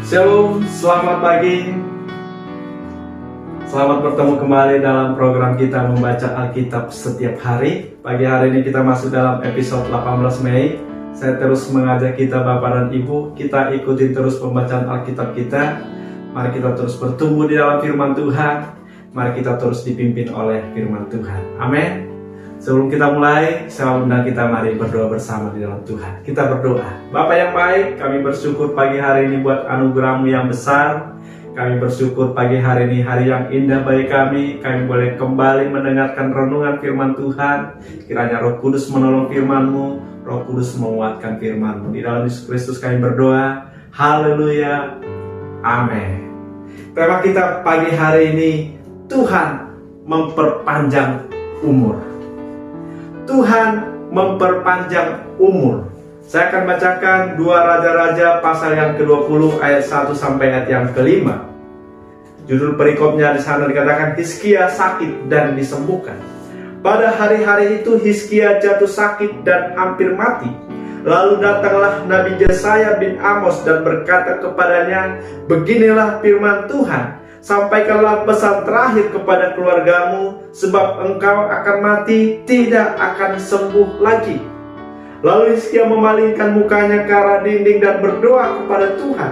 Shalom, selamat pagi. Selamat bertemu kembali dalam program kita membaca Alkitab setiap hari. Pagi hari ini kita masuk dalam episode 18 Mei. Saya terus mengajak kita Bapak dan Ibu, kita ikuti terus pembacaan Alkitab kita. Mari kita terus bertumbuh di dalam firman Tuhan. Mari kita terus dipimpin oleh firman Tuhan. Amin. Sebelum kita mulai, saya undang kita mari berdoa bersama di dalam Tuhan. Kita berdoa. Bapa yang baik, kami bersyukur pagi hari ini buat anugerah-Mu yang besar. Kami bersyukur pagi hari ini hari yang indah bagi kami. Kami boleh kembali mendengarkan renungan firman Tuhan. Kiranya Roh Kudus menolong firman-Mu, Roh Kudus menguatkan firman-Mu. Di dalam Yesus Kristus kami berdoa. Haleluya. Amin. Tema kita pagi hari ini, Tuhan memperpanjang umur. Tuhan memperpanjang umur. Saya akan bacakan 2 Raja-Raja pasal yang ke-20 ayat 1 sampai ayat yang ke-5. Judul perikopnya di sana dikatakan Hizkia sakit dan disembuhkan. Pada hari-hari itu Hizkia jatuh sakit dan hampir mati. Lalu datanglah Nabi Yesaya bin Amos dan berkata kepadanya, "Beginilah firman Tuhan, sampaikanlah pesan terakhir kepada keluargamu, sebab engkau akan mati, tidak akan sembuh lagi." Lalu Hizkia memalingkan mukanya ke arah dinding dan berdoa kepada Tuhan.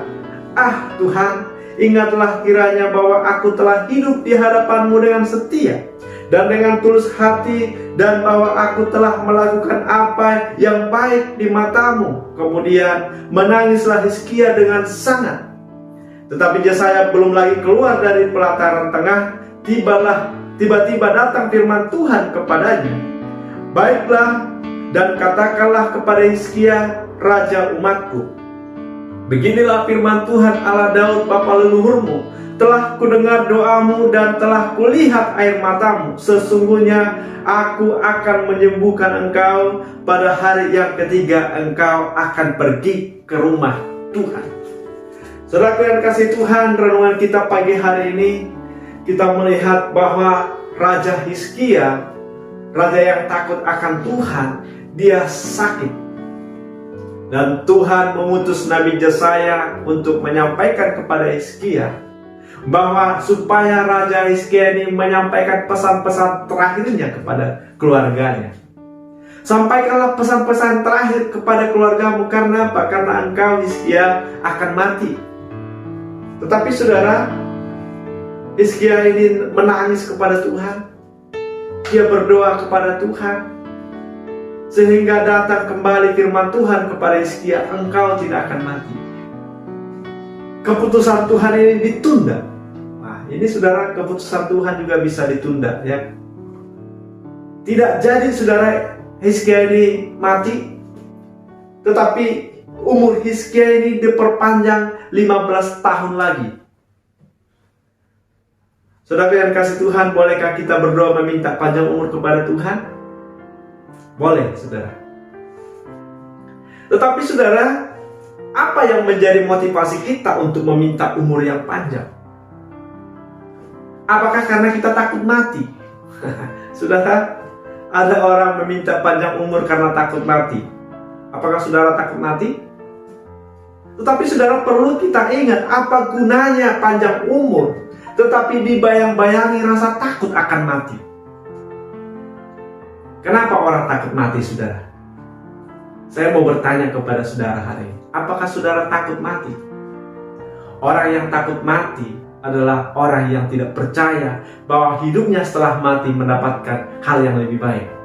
"Ah Tuhan, ingatlah kiranya bahwa aku telah hidup di hadapan-Mu dengan setia dan dengan tulus hati, dan bahwa aku telah melakukan apa yang baik di mata-Mu." Kemudian menangislah Hizkia dengan sangat. Tetapi Yesaya belum lagi keluar dari pelataran tengah, tiba-tiba datang firman Tuhan kepadanya. "Baiklah, dan katakanlah kepada Hizkia, raja umatku, beginilah firman Tuhan Allah Daud bapa leluhurmu, telah kudengar doamu dan telah kulihat air matamu. Sesungguhnya aku akan menyembuhkan engkau. Pada hari yang ketiga engkau akan pergi ke rumah Tuhan." Saudaraku yang kasih Tuhan, renungan kita pagi hari ini kita melihat bahwa Raja Hizkia, raja yang takut akan Tuhan, dia sakit. Dan Tuhan mengutus Nabi Yesaya untuk menyampaikan kepada Hizkia bahwa supaya Raja Hizkia ini menyampaikan pesan-pesan terakhirnya kepada keluarganya. "Sampaikanlah pesan-pesan terakhir kepada keluargamu, karena apa? Karena engkau Hizkia akan mati." Tetapi saudara, Hizkia ini menangis kepada Tuhan. Dia berdoa kepada Tuhan, sehingga datang kembali firman Tuhan kepada Hizkia, "Engkau tidak akan mati." Keputusan Tuhan ini ditunda. Nah, ini saudara, keputusan Tuhan juga bisa ditunda, ya. Tidak jadi saudara Hizkia ini mati, tetapi umur Hizkia ini diperpanjang 15 tahun lagi. Saudara yang kasih Tuhan, bolehkah kita berdoa meminta panjang umur kepada Tuhan? Boleh, saudara. Tetapi saudara, apa yang menjadi motivasi kita untuk meminta umur yang panjang? Apakah karena kita takut mati? Saudara, ada orang meminta panjang umur karena takut mati. Apakah saudara takut mati? Tetapi saudara, perlu kita ingat, apa gunanya panjang umur tetapi dibayang-bayangi rasa takut akan mati? Kenapa orang takut mati, saudara? Saya mau bertanya kepada saudara hari ini, apakah saudara takut mati? Orang yang takut mati adalah orang yang tidak percaya bahwa hidupnya setelah mati mendapatkan hal yang lebih baik.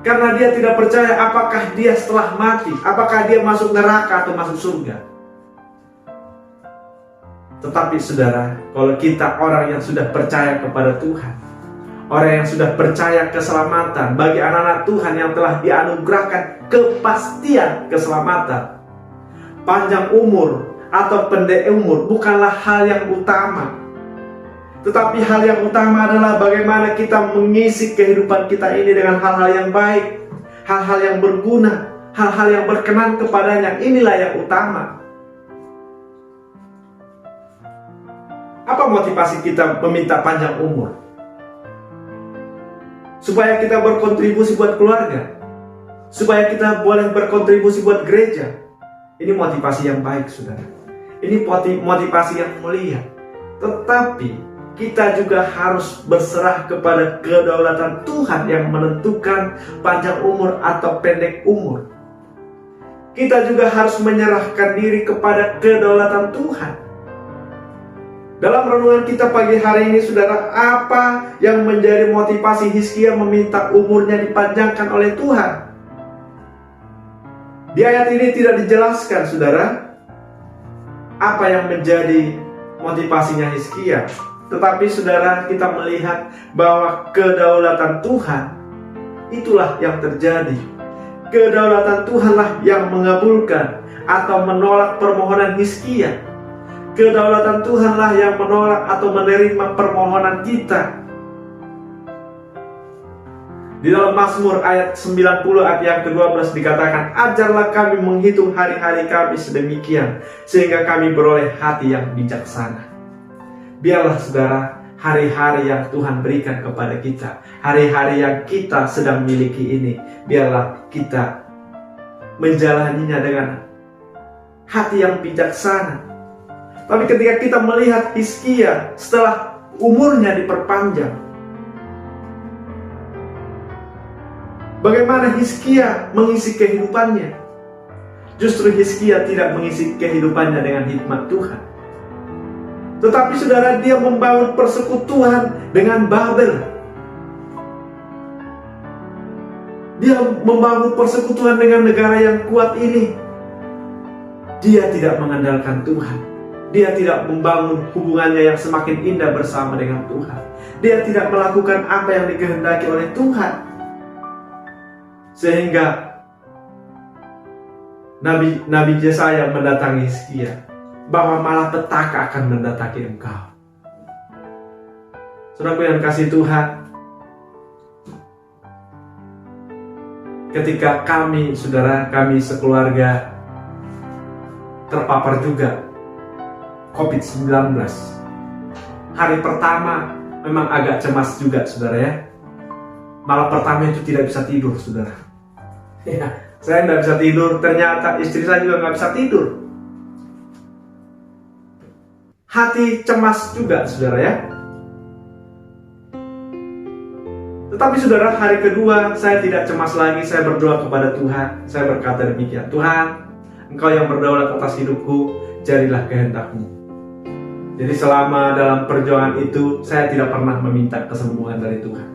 Karena dia tidak percaya apakah dia setelah mati, apakah dia masuk neraka atau masuk surga. Tetapi saudara, kalau kita orang yang sudah percaya kepada Tuhan, orang yang sudah percaya keselamatan bagi anak-anak Tuhan yang telah dianugerahkan kepastian keselamatan, panjang umur atau pendek umur bukanlah hal yang utama. Tetapi hal yang utama adalah bagaimana kita mengisi kehidupan kita ini dengan hal-hal yang baik, hal-hal yang berguna, hal-hal yang berkenan kepadanya. Inilah yang utama. Apa motivasi kita meminta panjang umur? Supaya kita berkontribusi buat keluarga. supaya kita boleh berkontribusi buat gereja. Ini motivasi yang baik, saudara. Ini motivasi yang mulia. Tetapi kita juga harus berserah kepada kedaulatan Tuhan yang menentukan panjang umur atau pendek umur. Kita juga harus menyerahkan diri kepada kedaulatan Tuhan. Dalam renungan kita pagi hari ini, saudara, apa yang menjadi motivasi Hizkia meminta umurnya dipanjangkan oleh Tuhan? Di ayat ini tidak dijelaskan, saudara, apa yang menjadi motivasinya Hizkia. Tetapi saudara, kita melihat bahwa kedaulatan Tuhan itulah yang terjadi. Kedaulatan Tuhanlah yang mengabulkan atau menolak permohonan Hizkia. Kedaulatan Tuhanlah yang menolak atau menerima permohonan kita. Di dalam Mazmur ayat 90 ayat yang ke-12 dikatakan, ajarlah kami menghitung hari-hari kami sedemikian, sehingga kami beroleh hati yang bijaksana. Biarlah saudara, hari-hari yang Tuhan berikan kepada kita, hari-hari yang kita sedang miliki ini, biarlah kita menjalaninya dengan hati yang bijaksana. Tapi ketika kita melihat Hizkia setelah umurnya diperpanjang, bagaimana Hizkia mengisi kehidupannya? Justru Hizkia tidak mengisi kehidupannya dengan hikmat Tuhan. Tetapi saudara, dia membangun persekutuan dengan Babel. Dia membangun persekutuan dengan negara yang kuat ini. Dia tidak mengandalkan Tuhan. Dia tidak membangun hubungannya yang semakin indah bersama dengan Tuhan. Dia tidak melakukan apa yang dikehendaki oleh Tuhan. Sehingga Nabi Yesaya mendatangi Hizkia, bahwa malah petaka akan mendatangi engkau. Saudaraku yang kasih Tuhan, ketika kami sekeluarga terpapar juga COVID-19, hari pertama memang agak cemas juga, saudara ya. Malam pertama itu tidak bisa tidur, saudara. Ya, saya tidak bisa tidur, ternyata istri saya juga nggak bisa tidur. Hati cemas juga, saudara ya. Tetapi saudara, hari kedua saya tidak cemas lagi. Saya berdoa kepada Tuhan. Saya berkata demikian, Tuhan, Engkau yang berdaulat atas hidupku, jadilah kehendak-Mu. Jadi selama dalam perjuangan itu, saya tidak pernah meminta kesembuhan dari Tuhan.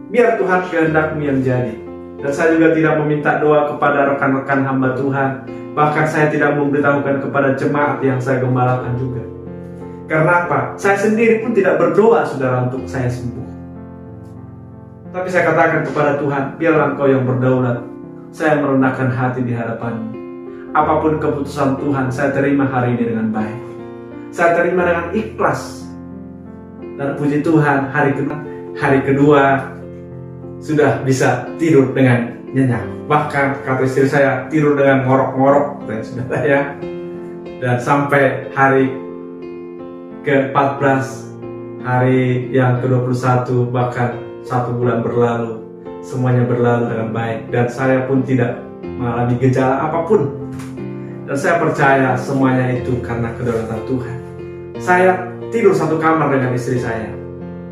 Biar Tuhan kehendak-Mu yang jadi. Dan saya juga tidak meminta doa kepada rekan-rekan hamba Tuhan. Bahkan saya tidak memberitahukan kepada jemaat yang saya gembalakan juga. Karena apa? Saya sendiri pun tidak berdoa, saudara, untuk saya sembuh. Tapi saya katakan kepada Tuhan, biarlah Engkau yang berdaulat. Saya merendahkan hati di hadapan-Mu. Apapun keputusan Tuhan, saya terima hari ini dengan baik. Saya terima dengan ikhlas. Dan puji Tuhan, hari kedua sudah bisa tidur dengan nyenyak. Bahkan kata istri saya, tidur dengan ngorok-ngorok, saudara ya. Dan sampai hari ke-14, hari yang ke-21, bahkan 1 bulan berlalu, semuanya berlalu dengan baik. Dan saya pun tidak mengalami gejala apapun. Dan saya percaya semuanya itu karena kedaulatan Tuhan. Saya tidur satu kamar dengan istri saya.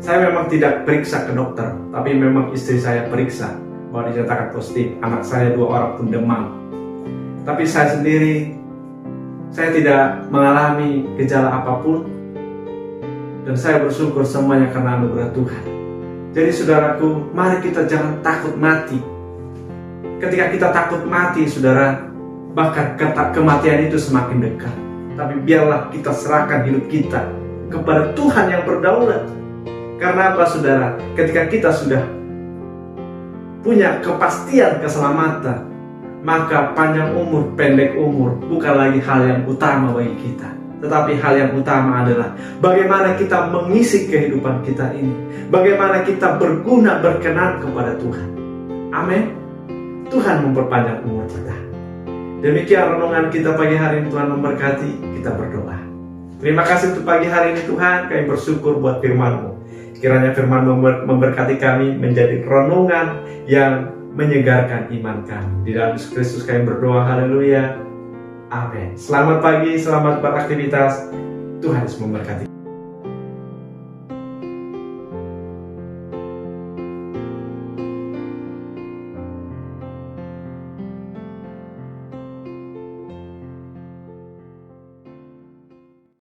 Saya memang tidak periksa ke dokter, tapi memang istri saya periksa bahwa dinyatakan positif. Anak saya 2 orang pun demam. Tapi saya sendiri, saya tidak mengalami gejala apapun. Dan saya bersyukur semuanya karena anugerah Tuhan. Jadi saudaraku, mari kita jangan takut mati. Ketika kita takut mati, saudara, bahkan kematian itu semakin dekat. Tapi biarlah kita serahkan hidup kita kepada Tuhan yang berdaulat. Karena apa, saudara? Ketika kita sudah punya kepastian keselamatan, maka panjang umur, pendek umur bukan lagi hal yang utama bagi kita. Tetapi hal yang utama adalah bagaimana kita mengisi kehidupan kita ini. Bagaimana kita berguna, berkenan kepada Tuhan. Amin. Tuhan memperpanjang umur kita. Demikian renungan kita pagi hari ini. Tuhan memberkati. Kita berdoa. Terima kasih untuk pagi hari ini Tuhan. Kami bersyukur buat firman-Mu. Kiranya firman-Mu memberkati kami menjadi renungan yang menyegarkan iman kami. Di dalam Yesus Kristus kami berdoa, haleluya, amin. Selamat pagi, selamat beraktivitas, Tuhan Yesus memberkati.